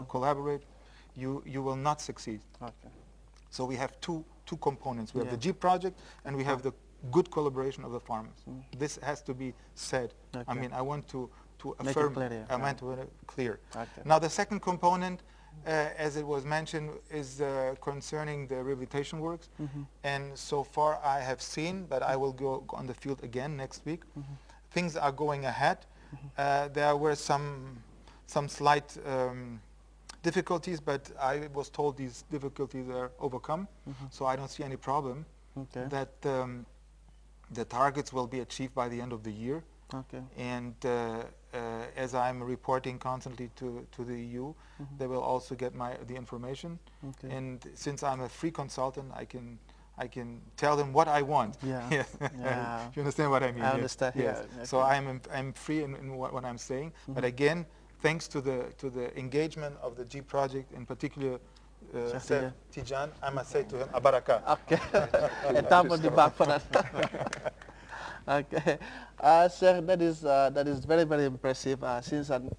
collaborate, you will not succeed. Okay. So we have two components. We have the G project, and we have the good collaboration of the farmers. This has to be said. Okay. I mean, I want to Make affirm. it clear, I want to make it clear. Okay. Now, the second component, as it was mentioned, is concerning the rehabilitation works. And so far, I have seen, but I will go on the field again next week. Things are going ahead. There were some slight difficulties, but I was told these difficulties are overcome, so I don't see any problem. Okay. That the targets will be achieved by the end of the year. Okay. And as I'm reporting constantly to the EU, they will also get the information. Okay. And since I'm a free consultant, I can tell them what I want. Yeah. Yeah. You understand what I mean? I understand. Yes. Yeah. Okay. So I'm free in what I'm saying. But again, thanks to the engagement of the G project, in particular, Chef Tijan, I must say to him, Abaraka. Okay. A tap on the back for that. Okay. Sir, that is very, very impressive. Since an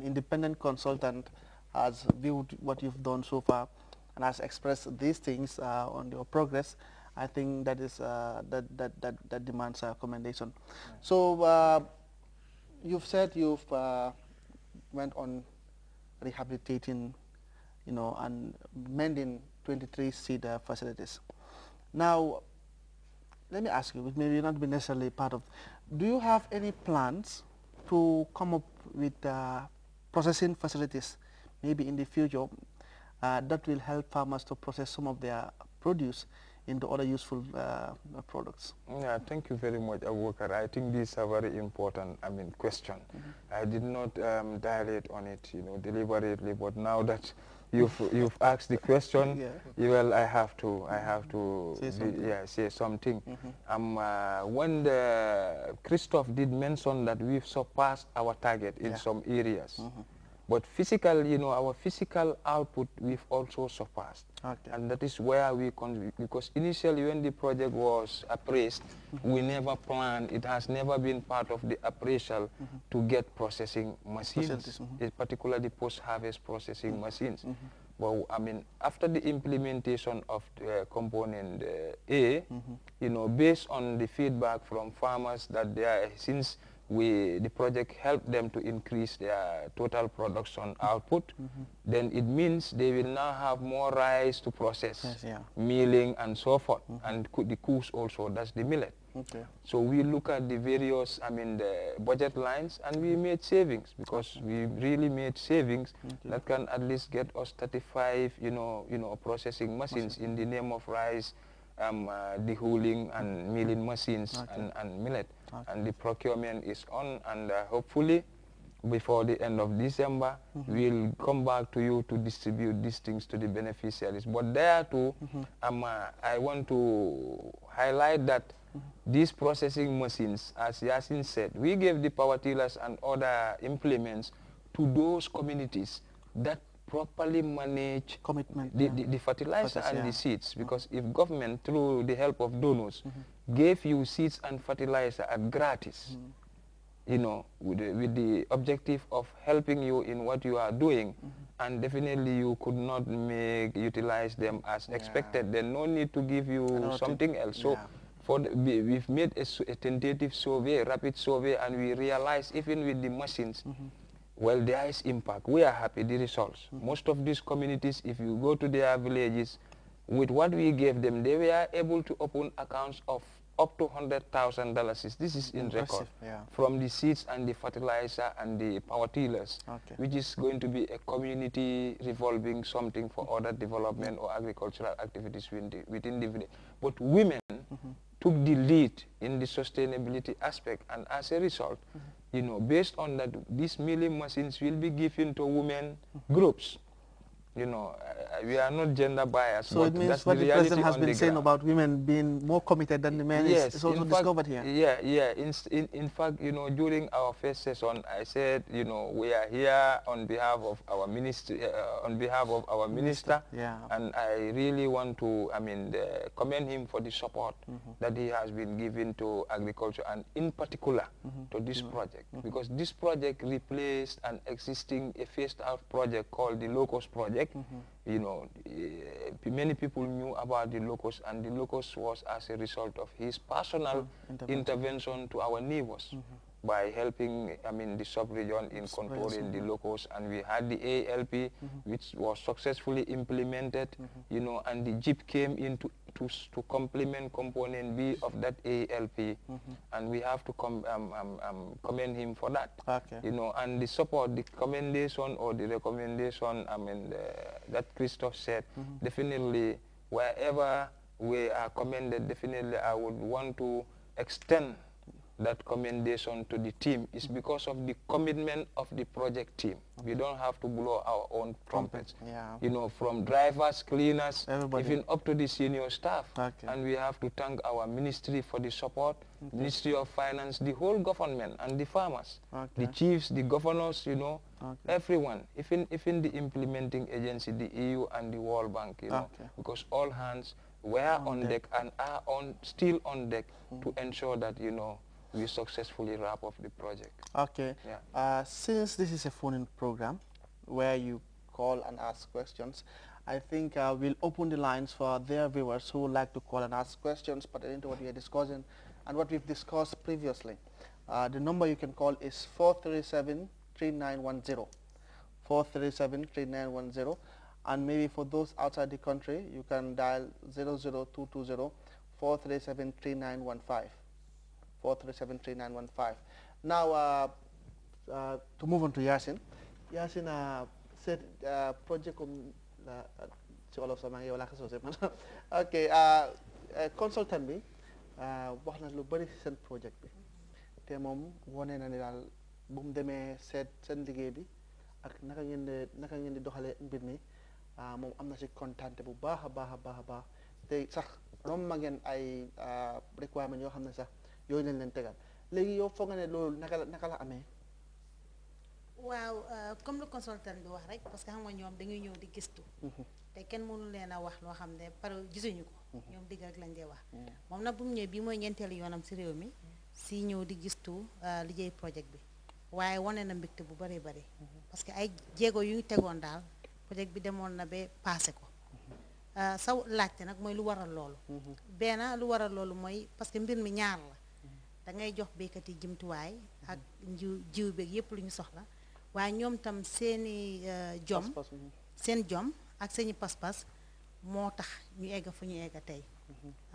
independent consultant has viewed what you've done so far and has expressed these things on your progress, I think that is that demands a commendation. Yeah. So you've said you've went on rehabilitating, and mending 23 seed facilities. Now, let me ask you, which may not be necessarily part of, do you have any plans to come up with processing facilities, maybe in the future, that will help farmers to process some of their produce into other useful products? Yeah, thank you very much, Abubakar. I think this is a very important, question. I did not dilate on it, deliberately, but now that you've asked the question, well, I have to say something. When Christophe did mention that we've surpassed our target in some areas, but physical, our physical output we've also surpassed. Okay. And that is where because initially when the project was appraised, we never planned, it has never been part of the appraisal to get processing machines, particularly post-harvest processing machines. Well, after the implementation of the component A, based on the feedback from farmers that since the project helped them to increase their total production output, then it means they will now have more rice to process, milling and so forth, and the coos also, that's the millet. Okay. So we look at the various, the budget lines, and we made savings, because we really made savings that can at least get us 35, processing machines in the name of rice, dehulling and milling machines and millet. And the procurement is on, and hopefully before the end of December, we'll come back to you to distribute these things to the beneficiaries. But there too, I want to highlight that these processing machines, as Yasin said, we gave the power tillers and other implements to those communities that properly manage the fertilizer and the seeds, because if government, through the help of donors, gave you seeds and fertilizer at gratis, with the objective of helping you in what you are doing, and definitely you could not utilize them as expected, then no need to give you something else. So we've made a tentative survey, rapid survey, and we realized even with the machines, well, there is impact. We are happy, the results. Most of these communities, if you go to their villages, with what we gave them, they were able to open accounts of up to $100,000. This is in record, from the seeds and the fertilizer and the power tillers, which is going to be a community revolving something for other development or agricultural activities within the village. But women took the lead in the sustainability aspect, and as a result, based on that, these milling machines will be given to women groups, you know, we are not gender biased. So it means what the president has been saying about women being more committed than the men is also discovered here. Yeah. In fact, you know, during our first session, I said, you know, we are here on behalf of our minister, Yeah. and I really want to, commend him for the support that he has been given to agriculture, and in particular to this project, because this project replaced an existing, a phased-out project called the Locust Project. You know, many people knew about the locust, and the locust was as a result of his personal intervention to our neighbors by helping, the sub-region in controlling the locust. And we had the ALP, which was successfully implemented, you know, and the JIP came in to complement component B of that ALP, and we have to commend him for that. Okay. You know, and the support, the commendation or the recommendation, that Christoph said, definitely wherever we are commended, definitely I would want to extend that commendation to the team. Is because of the commitment of the project team. We don't have to blow our own trumpets. Yeah. You know, from drivers, cleaners, everybody, even up to the senior staff. Okay. And we have to thank our ministry for the support, Ministry of Finance, the whole government, and the farmers, the chiefs, the governors, you know, everyone, even the implementing agency, the EU and the World Bank, you know, because all hands were on deck and are still on deck to ensure that, you know, we successfully wrap up the project. Okay. Yeah. Since this is a phone-in program where you call and ask questions, I think we'll open the lines for their viewers who would like to call and ask questions pertaining to what we are discussing and what we've discussed previously. The number you can call is 437-3910. 437-3910. And maybe for those outside the country, you can dial 00220-437-3915. 437-3915. Now, to move on to Yasin. Yasin said project okay, consultant bi wax na lu bari seen project bi te moom wone na ni daal bu mu demee seet seen liggéey bi ak naka ngeen di doxalee mbir mi moom am na ci kontaante bu baax a baax te sax romb ma ngeen ay requirement yoo xam ne sax yooyu lañ leen tegal léegi yow foog nga ne loolu naka la amee. waaw comme le consultant bi wax rek parce que xam nga ñoom dañuy ñëw di gistu te kenn mënu leen a wax loo xam ne par gisuñu ko ñoom digg rek lañ dee wax moom nag bu mu ñëwee bii mooy ñeenteelu yoonam si réew mi si ñëw di gistu liggéey projet bi waaye wane na mbégte bu bëree bëri parce que ay jéego yu ñu tegoon daal projet bi demoon na ba passé ko sa laajte nag mooy lu waral loolu benn lu waral loolu mooy parce que mbir mi ñaar la da ngay jox béykat yi jumtuwaay ak jiw beeg yépp lu ñu soxla waaye ñoom tam seeni seen jom ak seeni pas-pas moo tax ñu egga fu ñu egga tey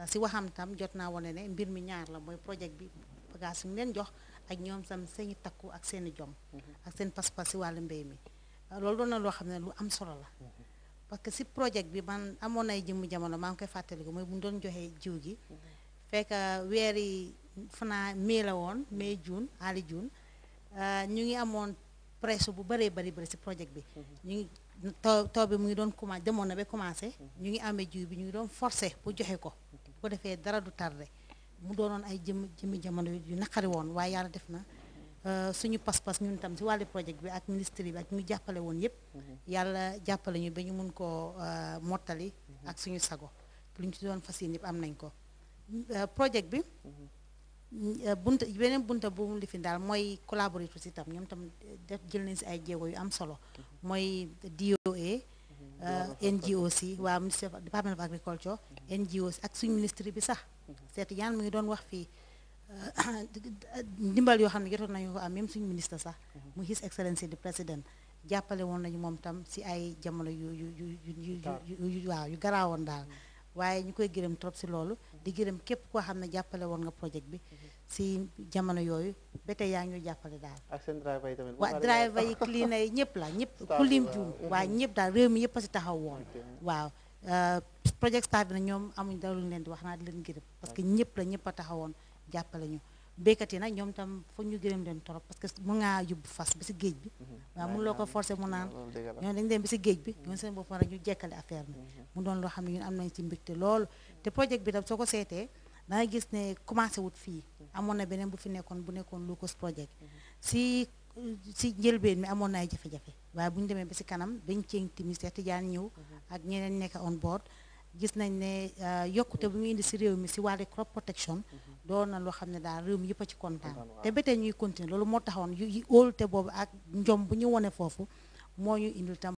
si waxam tam jot naa wane ne mbir mi ñaar la mooy projet bi bagage ñu leen jox ak ñoom tam seeni takku ak seeni jom ak seen pas-pas si wàllu mbéy mi loolu doon na loo xam ne lu am solo la parce que si projet bi man amoon ay jëmm jamono maa ngi koy fàttaliku mooy bu ñu doon joxee jiw gi fekk weeri fanaa mai la woon mai juin ali juin ñu ngi amoon presse bu bëree bëri si projet bi ñu ngi taw bi mu ngi doon commencé demoon na ba commencé ñu ngi amee jiw bi ñu ngi doon forcé pour joxe ko bu ko defee dara du tardé mu doonoon ay jëmmi jamono yu naqari woon waaye yàlla def na suñu pas-pas ñun tam si wàllu projet bi ak ministre bi ak ñu jàppale woon yëpp yàlla jàppale ñu ba ñu mun koo mottali ak suñu sago lu ñu ci doon fas yéene yëpp am nañ ko projet bi beneen bunta bu mu lifin daal mooy collaborateur si tam ñoom tam def jël nañ si ay jéego yu am solo mooy DOA NGOC waa ministre Department of Agriculture NGOC ak suñu ministre bi sax seet yaan mu ngi doon wax fii ndimbal yoo xam ne jotoon nañu ko am même suñu ministre sax mu His Excellency the President jàppale woon nañu moom tam si ay jamono waaw yu garaawoon daal waaye ñu koy gërëm trop si loolu di gërëm képp koo xam ne jàppale woon nga projet bi si jamono yooyu ba tey yaa ngi jàppale daal. ak seen driver yi tamit. waaw driver yi cleaner yi ñëpp la ñëpp ku lim juum waaye ñëpp daal réew mi yëpp a si taxaw woon waaw projet staff bi na ñoom amuñ dara lu ñu leen di wax naa di leen gërëm parce que ñëpp la ñëpp a taxawoon jàppale ñu béykat yi nag ñoom tam foog ñu gërëm leen torop parce que mun ngaa yóbbu fas bi si géej bi waaw mun loo ko forcer mu naan ñoom dañ dem bi si géej bi ñoom seen bopp rek ñu jekkale affaire bi mu doon loo xam ne ñun am nañ ci mbégte loolu te projet bi tam soo ko seetee da nga gis ne commencé wut fii amoon na beneen bu fi nekkoon bu nekkoon locust project si njëlbeen mi amoon na ay jafe-jafe waaye bu ñu demee ba si kanam bañ ceeñ timis Cheikh Tidiane ñëw ak ñeneen nekk on board gis nañ ne yokkute bu ñu indi si réew mi si wàllu crop protection doon na loo xam ne daal réew mi yëpp a ci kontaan te ba tey ñuy continuer loolu moo taxoon yu óolute boobu ak njom bu ñu wone foofu moo ñu indil tam